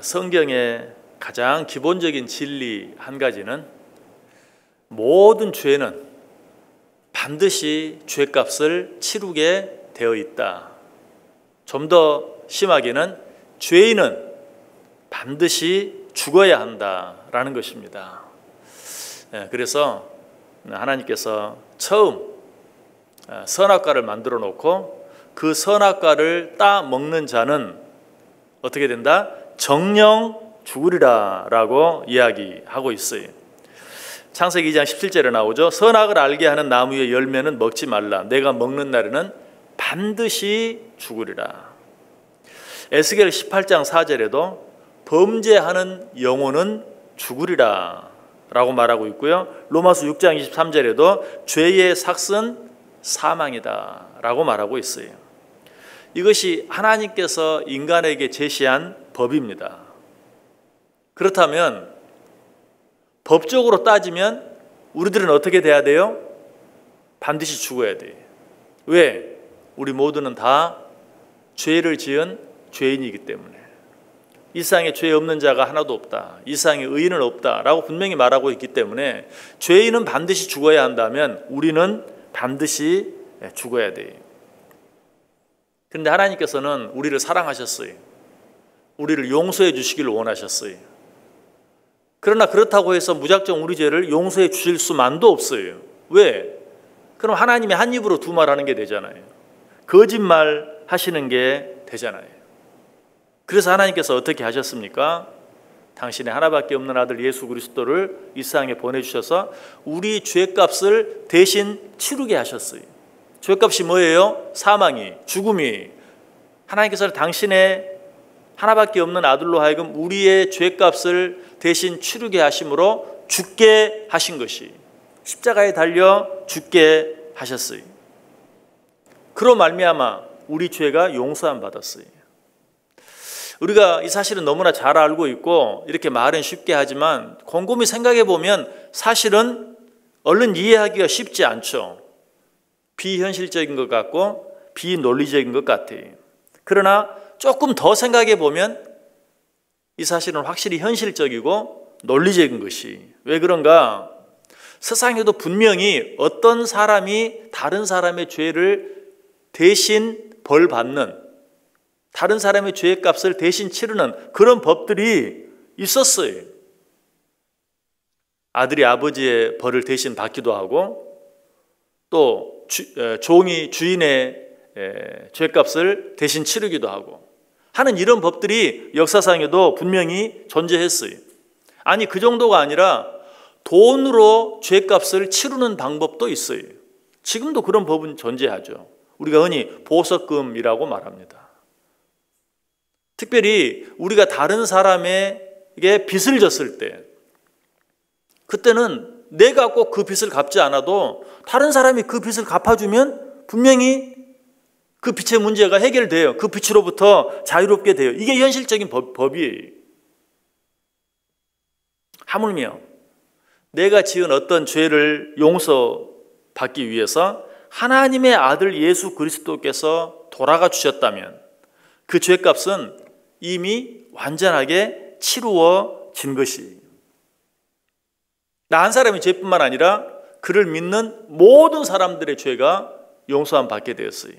성경의 가장 기본적인 진리 한 가지는 모든 죄는 반드시 죄값을 치르게 되어 있다. 좀 더 심하게는 죄인은 반드시 죽어야 한다라는 것입니다. 그래서 하나님께서 처음 선악과를 만들어 놓고 그 선악과를 따 먹는 자는 어떻게 된다? 정령 죽으리라 라고 이야기하고 있어요. 창세기 2장 17절에 나오죠. 선악을 알게 하는 나무의 열매는 먹지 말라. 내가 먹는 날에는 반드시 죽으리라. 에스겔 18장 4절에도 범죄하는 영혼은 죽으리라 라고 말하고 있고요. 로마서 6장 23절에도 죄의 삭은 사망이다 라고 말하고 있어요. 이것이 하나님께서 인간에게 제시한 법입니다. 그렇다면 법적으로 따지면 우리들은 어떻게 돼야 돼요? 반드시 죽어야 돼요. 왜? 우리 모두는 다 죄를 지은 죄인이기 때문에. 이 세상에 죄 없는 자가 하나도 없다. 이 세상에 의인은 없다라고 분명히 말하고 있기 때문에 죄인은 반드시 죽어야 한다면 우리는 반드시 죽어야 돼요. 그런데 하나님께서는 우리를 사랑하셨어요. 우리를 용서해 주시기를 원하셨어요. 그러나 그렇다고 해서 무작정 우리 죄를 용서해 주실 수만도 없어요. 왜? 그럼 하나님이 한 입으로 두 말하는 게 되잖아요. 거짓말 하시는 게 되잖아요. 그래서 하나님께서 어떻게 하셨습니까? 당신의 하나밖에 없는 아들 예수 그리스도를 이 세상에 보내주셔서 우리 죄값을 대신 치르게 하셨어요. 죄값이 뭐예요? 사망이, 죽음이. 하나님께서 당신의 하나밖에 없는 아들로 하여금 우리의 죄값을 대신 치르게 하심으로 죽게 하신 것이, 십자가에 달려 죽게 하셨어요. 그로 말미암아 우리 죄가 용서함 받았어요. 우리가 이 사실은 너무나 잘 알고 있고 이렇게 말은 쉽게 하지만 곰곰이 생각해 보면 사실은 얼른 이해하기가 쉽지 않죠. 비현실적인 것 같고 비논리적인 것 같아요. 그러나 조금 더 생각해 보면 이 사실은 확실히 현실적이고 논리적인 것이, 왜 그런가? 세상에도 분명히 어떤 사람이 다른 사람의 죄를 대신 벌받는, 다른 사람의 죄값을 대신 치르는 그런 법들이 있었어요. 아들이 아버지의 벌을 대신 받기도 하고, 또 종이 주인의 죄값을 대신 치르기도 하고 하는 이런 법들이 역사상에도 분명히 존재했어요. 아니, 그 정도가 아니라 돈으로 죄값을 치르는 방법도 있어요. 지금도 그런 법은 존재하죠. 우리가 흔히 보석금이라고 말합니다. 특별히 우리가 다른 사람에게 빚을 졌을 때, 그때는 내가 꼭 그 빚을 갚지 않아도 다른 사람이 그 빚을 갚아주면 분명히 그 빚의 문제가 해결돼요. 그 빚으로부터 자유롭게 돼요. 이게 현실적인 법이에요. 하물며 내가 지은 어떤 죄를 용서받기 위해서 하나님의 아들 예수 그리스도께서 돌아가 주셨다면 그 죄값은 이미 완전하게 치루어진 것이에요. 나 한 사람의 죄뿐만 아니라 그를 믿는 모든 사람들의 죄가 용서함 받게 되었어요.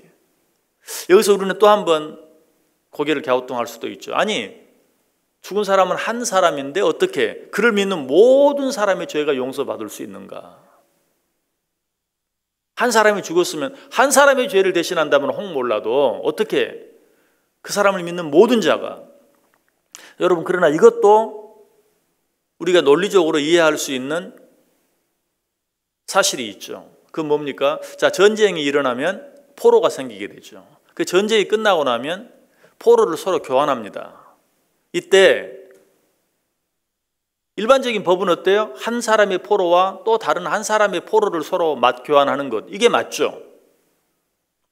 여기서 우리는 또 한 번 고개를 갸우뚱할 수도 있죠. 아니, 죽은 사람은 한 사람인데 어떻게 그를 믿는 모든 사람의 죄가 용서받을 수 있는가? 한 사람이 죽었으면 한 사람의 죄를 대신한다면 혹 몰라도 어떻게 그 사람을 믿는 모든 자가, 여러분, 그러나 이것도 우리가 논리적으로 이해할 수 있는 사실이 있죠. 그건 뭡니까? 자, 전쟁이 일어나면 포로가 생기게 되죠. 그 전쟁이 끝나고 나면 포로를 서로 교환합니다. 이때 일반적인 법은 어때요? 한 사람의 포로와 또 다른 한 사람의 포로를 서로 교환하는 것, 이게 맞죠.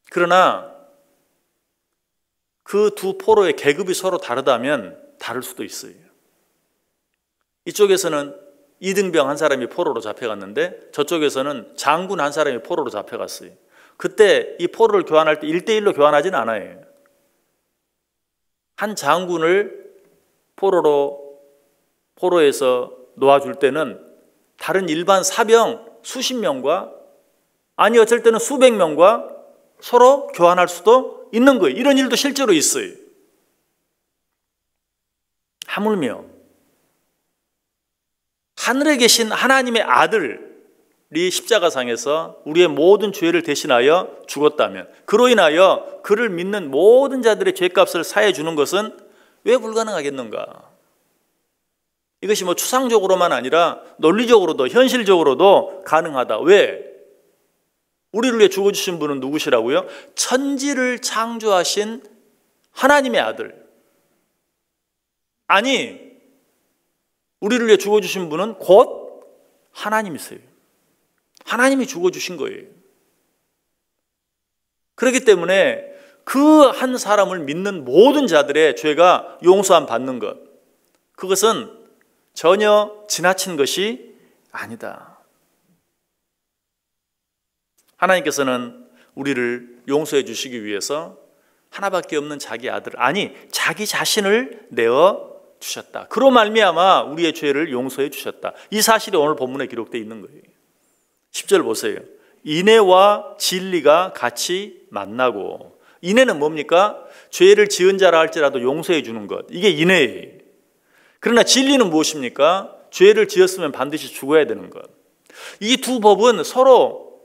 그러나 그 두 포로의 계급이 서로 다르다면 다를 수도 있어요. 이쪽에서는 이등병 한 사람이 포로로 잡혀갔는데 저쪽에서는 장군 한 사람이 포로로 잡혀갔어요. 그때 이 포로를 교환할 때 1대1로 교환하지는 않아요. 한 장군을 포로에서 놓아줄 때는 다른 일반 사병 수십 명과, 아니 어쩔 때는 수백 명과 서로 교환할 수도 있는 거예요. 이런 일도 실제로 있어요. 하물며 하늘에 계신 하나님의 아들이 십자가상에서 우리의 모든 죄를 대신하여 죽었다면, 그로 인하여 그를 믿는 모든 자들의 죄값을 사해 주는 것은 왜 불가능하겠는가? 이것이 뭐 추상적으로만 아니라 논리적으로도 현실적으로도 가능하다. 왜? 우리를 위해 죽어주신 분은 누구시라고요? 천지를 창조하신 하나님의 아들. 아니, 우리를 위해 죽어주신 분은 곧 하나님이세요. 하나님이 죽어주신 거예요. 그렇기 때문에 그 한 사람을 믿는 모든 자들의 죄가 용서함 받는 것, 그것은 전혀 지나친 것이 아니다. 하나님께서는 우리를 용서해 주시기 위해서 하나밖에 없는 자기 아들, 아니 자기 자신을 내어 주셨다. 그로 말미암아 우리의 죄를 용서해 주셨다. 이 사실이 오늘 본문에 기록되어 있는 거예요. 10절 보세요. 인애와 진리가 같이 만나고, 인애는 뭡니까? 죄를 지은 자라 할지라도 용서해 주는 것, 이게 인애예요. 그러나 진리는 무엇입니까? 죄를 지었으면 반드시 죽어야 되는 것. 이 두 법은 서로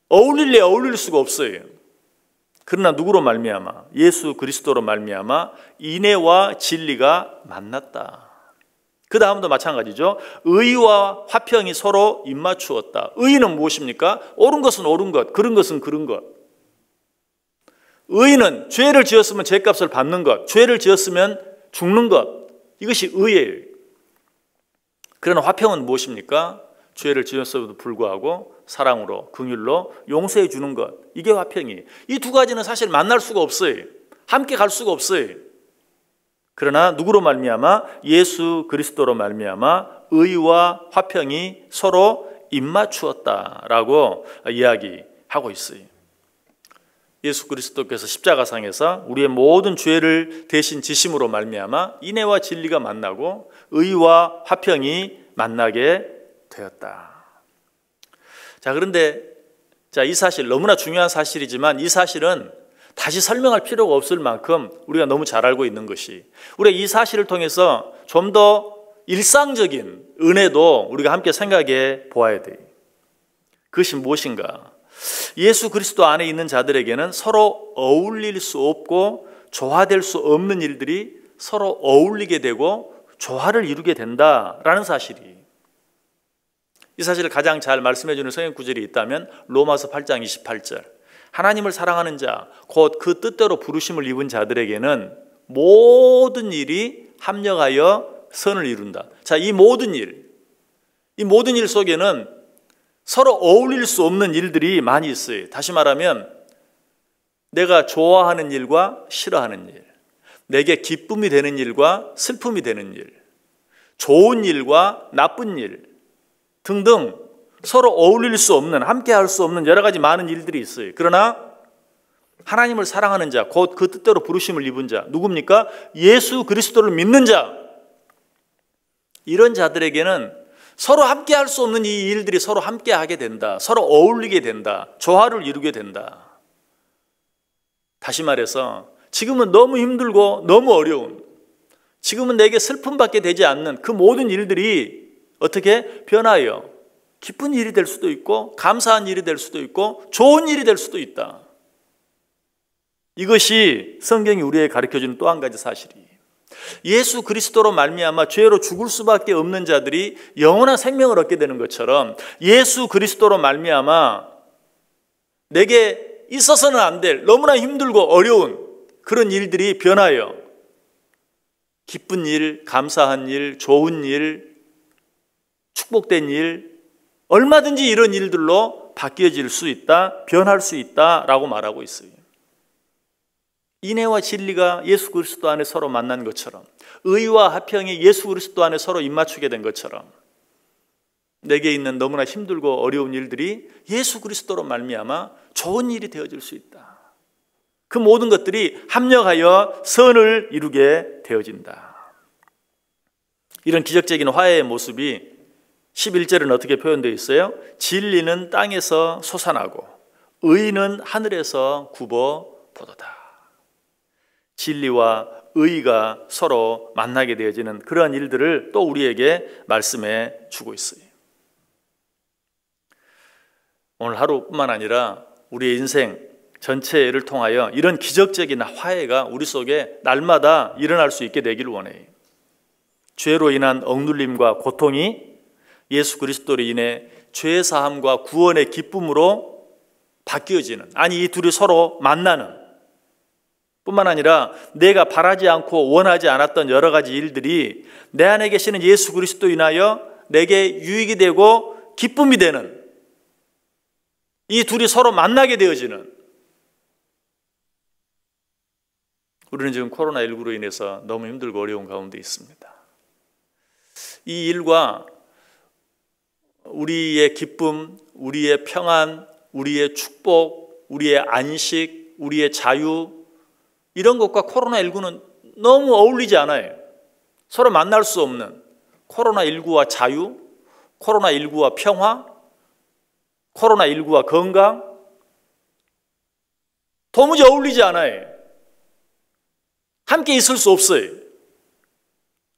어울릴래 어울릴 수가 없어요. 그러나 누구로 말미암아? 예수 그리스도로 말미암아 인애와 진리가 만났다. 그 다음도 마찬가지죠. 의와 화평이 서로 입맞추었다. 의는 무엇입니까? 옳은 것은 옳은 것, 그른 것은 그른 것. 의는 죄를 지었으면 죄값을 받는 것, 죄를 지었으면 죽는 것, 이것이 의예요. 그러나 화평은 무엇입니까? 죄를 지었음에도 불구하고 사랑으로, 긍휼로 용서해 주는 것, 이게 화평이에요. 이 두 가지는 사실 만날 수가 없어요. 함께 갈 수가 없어요. 그러나 누구로 말미암아? 예수 그리스도로 말미암아 의와 화평이 서로 입맞추었다라고 이야기하고 있어요. 예수 그리스도께서 십자가상에서 우리의 모든 죄를 대신 지심으로 말미암아 인애와 진리가 만나고 의와 화평이 만나게 되었다. 자, 그런데 이 사실 너무나 중요한 사실이지만, 이 사실은 다시 설명할 필요가 없을 만큼 우리가 너무 잘 알고 있는 것이, 우리가 이 사실을 통해서 좀 더 일상적인 은혜도 우리가 함께 생각해 보아야 돼요. 그것이 무엇인가? 예수 그리스도 안에 있는 자들에게는 서로 어울릴 수 없고 조화될 수 없는 일들이 서로 어울리게 되고 조화를 이루게 된다라는 사실이, 이 사실을 가장 잘 말씀해 주는 성경 구절이 있다면 로마서 8장 28절, 하나님을 사랑하는 자, 곧 그 뜻대로 부르심을 입은 자들에게는 모든 일이 합력하여 선을 이룬다. 자, 이 모든 일 속에는 서로 어울릴 수 없는 일들이 많이 있어요. 다시 말하면 내가 좋아하는 일과 싫어하는 일, 내게 기쁨이 되는 일과 슬픔이 되는 일, 좋은 일과 나쁜 일 등등 서로 어울릴 수 없는, 함께 할 수 없는 여러 가지 많은 일들이 있어요. 그러나 하나님을 사랑하는 자, 곧 그 뜻대로 부르심을 입은 자, 누굽니까? 예수 그리스도를 믿는 자, 이런 자들에게는 서로 함께 할 수 없는 이 일들이 서로 함께 하게 된다. 서로 어울리게 된다. 조화를 이루게 된다. 다시 말해서 지금은 너무 힘들고 너무 어려운, 지금은 내게 슬픔밖에 되지 않는 그 모든 일들이 어떻게 변하여 기쁜 일이 될 수도 있고 감사한 일이 될 수도 있고 좋은 일이 될 수도 있다. 이것이 성경이 우리에게 가르쳐주는 또 한 가지 사실이에요. 예수 그리스도로 말미암아 죄로 죽을 수밖에 없는 자들이 영원한 생명을 얻게 되는 것처럼, 예수 그리스도로 말미암아 내게 있어서는 안 될 너무나 힘들고 어려운 그런 일들이 변하여 기쁜 일, 감사한 일, 좋은 일, 축복된 일, 얼마든지 이런 일들로 바뀌어질 수 있다, 변할 수 있다라고 말하고 있어요. 인애와 진리가 예수 그리스도 안에 서로 만난 것처럼, 의와 화평이 예수 그리스도 안에 서로 입맞추게 된 것처럼, 내게 있는 너무나 힘들고 어려운 일들이 예수 그리스도로 말미암아 좋은 일이 되어질 수 있다. 그 모든 것들이 합력하여 선을 이루게 되어진다. 이런 기적적인 화해의 모습이 11절은 어떻게 표현되어 있어요? 진리는 땅에서 솟아나고 의는 하늘에서 굽어보도다. 진리와 의가 서로 만나게 되어지는 그러한 일들을 또 우리에게 말씀해 주고 있어요. 오늘 하루뿐만 아니라 우리의 인생 전체를 통하여 이런 기적적인 화해가 우리 속에 날마다 일어날 수 있게 되기를 원해요. 죄로 인한 억눌림과 고통이 예수 그리스도로 인해 죄 사함과 구원의 기쁨으로 바뀌어지는, 아니 이 둘이 서로 만나는 뿐만 아니라 내가 바라지 않고 원하지 않았던 여러 가지 일들이 내 안에 계시는 예수 그리스도로 인하여 내게 유익이 되고 기쁨이 되는, 이 둘이 서로 만나게 되어지는. 우리는 지금 코로나19로 인해서 너무 힘들고 어려운 가운데 있습니다. 이 일과 우리의 기쁨, 우리의 평안, 우리의 축복, 우리의 안식, 우리의 자유, 이런 것과 코로나19는 너무 어울리지 않아요. 서로 만날 수 없는 코로나19와 자유, 코로나19와 평화, 코로나19와 건강, 도무지 어울리지 않아요. 함께 있을 수 없어요.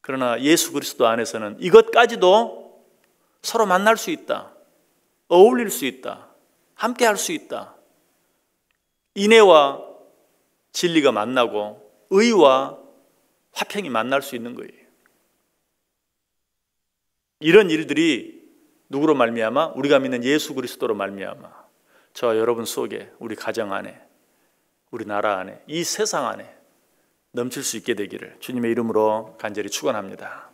그러나 예수 그리스도 안에서는 이것까지도 서로 만날 수 있다. 어울릴 수 있다. 함께 할 수 있다. 인애와 진리가 만나고 의와 화평이 만날 수 있는 거예요. 이런 일들이 누구로 말미암아? 우리가 믿는 예수 그리스도로 말미암아 저와 여러분 속에, 우리 가정 안에, 우리 나라 안에, 이 세상 안에 넘칠 수 있게 되기를 주님의 이름으로 간절히 축원합니다.